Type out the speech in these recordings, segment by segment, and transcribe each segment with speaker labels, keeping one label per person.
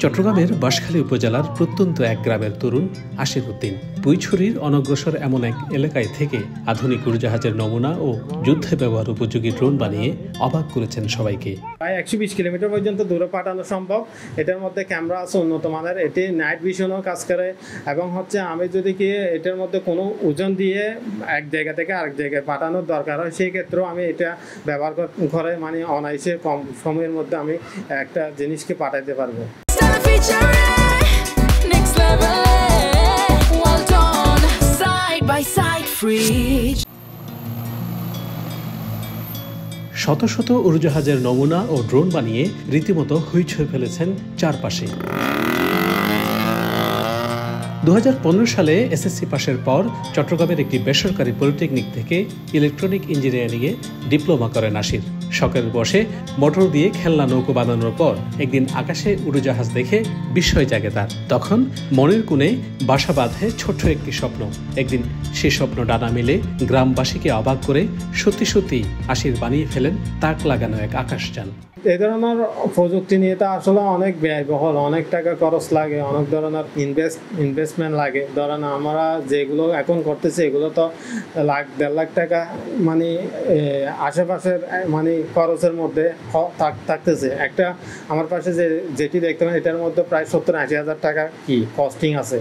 Speaker 1: চট্টগ্রামের বাঁশখালী উপজেলার প্রত্যন্ত এক গ্রামের তরুণ আশির উদ্দিন পুইছড়ির অনগ্রসর এমন এক এলাকায় থেকে আধুনিক উড়োজাহাজের নমুনা ও যুদ্ধে ব্যবহার উপযোগী ড্রোন বানিয়ে অবাক করেছেন সবাইকে।
Speaker 2: প্রায় 120 কিলোমিটার পর্যন্ত দূরে পাঠানো সম্ভব। এটার মধ্যে ক্যামেরা আছে উন্নত মানের, এটি নাইট ভিশনও কাজ করে এবং আমি যদি কি এটার মধ্যে কোনো ওজন দিয়ে এক জায়গা থেকে আরেক জায়গায় পাঠানোর দরকার হয়, সেই ক্ষেত্রেও আমি এটা ব্যবহার করে অনায়াসে কম সময়ের মধ্যে আমি একটা জিনিসকে পাঠাতে পারবো।
Speaker 1: শত শত উড়োজাহাজের নমুনা ও ড্রোন বানিয়ে রীতিমতো হইচই ফেলেছেন চারপাশে। 2015 সালে এসএসসি পাশের পর চট্টগ্রামের একটি বেসরকারি পলিটেকনিক থেকে ইলেকট্রনিক ইঞ্জিনিয়ারিংয়ে ডিপ্লোমা করেন আশির। শখের বসে মোটর দিয়ে খেলনা নৌকো বানানোর পর একদিন আকাশে উড়োজাহাজ দেখে বিস্ময় জাগে তার। তখন মনের কোণে বাসা বাঁধে ছোট্ট একটি স্বপ্ন। একদিন সে স্বপ্ন ডানা মেলে গ্রামবাসীকে অবাক করে সত্যি সত্যি আশির বানিয়ে ফেলেন তাক লাগানো এক আকাশযান।
Speaker 2: এই ধরনের প্রযুক্তি নিয়ে তো আসলে অনেক ব্যয়বহুল, অনেক টাকা খরচ লাগে, অনেক ধরনের ইনভেস্টমেন্ট লাগে। ধরেন আমরা যেগুলো এখন করতেছি এগুলো তো লাখ দেড় লাখ টাকা আশেপাশের খরচের মধ্যে থাকতেছে। একটা আমার পাশে যেটি দেখতে পারেন এটার মধ্যে প্রায় 70-80 হাজার টাকা কি কস্টিং আছে।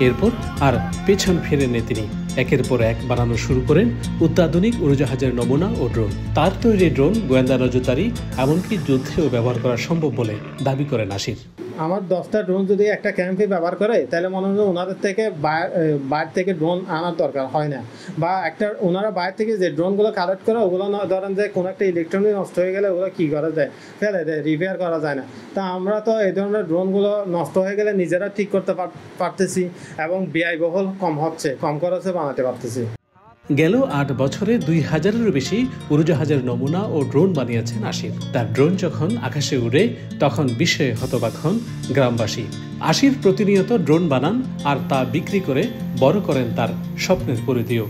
Speaker 1: এরপর আর পেছন ফেরেননি তিনি, একের পর এক বানানো শুরু করেন অত্যাধুনিক উড়োজাহাজের নমুনা ও ড্রোন। তার তৈরি ড্রোন গোয়েন্দা নজরদারি এমনকি যুদ্ধেও ব্যবহার করা সম্ভব বলে দাবি করেন আশির।
Speaker 2: আমার 10টা ড্রোন যদি একটা ক্যাম্পে ব্যবহার করে তাহলে মনে হয় ওনাদের থেকে বাইরে থেকে ড্রোন আনার দরকার হয় না, বা ওনারা বাইরে থেকে যে ড্রোনগুলো কালেক্ট করে ওগুলো ধরেন যে কোনো একটা ইলেকট্রনিক নষ্ট হয়ে গেলে ওগুলো কী করা যায়, ফেলে দেয়, রিপেয়ার করা যায় না। তা আমরা তো এই ধরনের ড্রোনগুলো নষ্ট হয়ে গেলে নিজেরা ঠিক করতে পারতেছি এবং ব্যয়বহুল কম খরচে বানাতে পারতেছি।
Speaker 1: গেল 8 বছরে 2000-এরও বেশি উড়োজাহাজের নমুনা ও ড্রোন বানিয়েছেন আশির। তার ড্রোন যখন আকাশে উড়ে তখন বিস্ময়ে হতবাক হন গ্রামবাসী। আশির প্রতিনিয়ত ড্রোন বানান আর তা বিক্রি করে বড় করেন তার স্বপ্নের পরিধিও।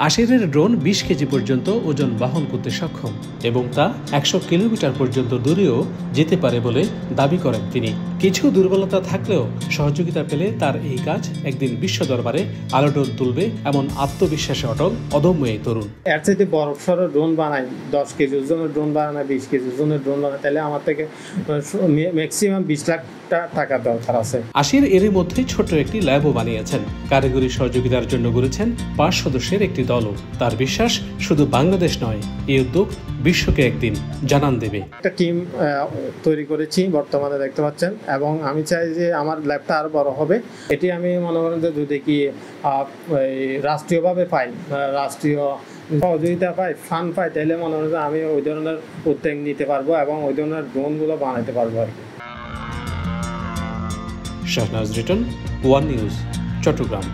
Speaker 1: আশিরের ড্রোন 20 কেজি পর্যন্ত ওজন বহন করতে সক্ষম এবং তা 100 কিলোমিটার পর্যন্ত দূরেও যেতে পারে বলে দাবি করেন তিনি। কিছু দুর্বলতা থাকলেও সহযোগিতা পেলে তার এই কাজ একদিন বিশ্ব দরবারে আলোড়ন তুলবে এমন আত্মবিশ্বাসে অটল অদম্য এই তরুণ।
Speaker 2: এর চাইতে বড় সড়ো ড্রোন বানাই, 10 কেজি ওজনের ড্রোন বানায়, 20 কেজি ওজনের ড্রোন বানায়, তাহলে আমার থেকে ম্যাক্সিমাম 20 লাখ টাকা দরকার আছে।
Speaker 1: আশির এরই মধ্যে ছোট্ট একটি ল্যাবও বানিয়েছেন। কারিগরি সহযোগিতার জন্য গড়েছেন 5 সদস্যের একটি দলও। তার বিশ্বাস শুধু বাংলাদেশ নয়, এই উদ্যোগ বিশ্বকে একদিন জানান দেবে।
Speaker 2: একটা টিম তৈরি করেছি বর্তমানে দেখতে পাচ্ছেন, এবং আমি চাই যে আমার ল্যাবটা আরো বড় হবে। এটি আমি মনে করেন যে যদি কি রাষ্ট্রীয়ভাবে পাই, রাষ্ট্রীয় সহযোগিতা পাই, ফান্ড পাই, তাহলে মনে করেন যে আমি ওই ধরনের উদ্যোগ নিতে পারবো এবং ওই ধরনের ড্রোনগুলো বানাতে পারবো আর কি।
Speaker 1: Shahnaz Riton, one news, Chittagong.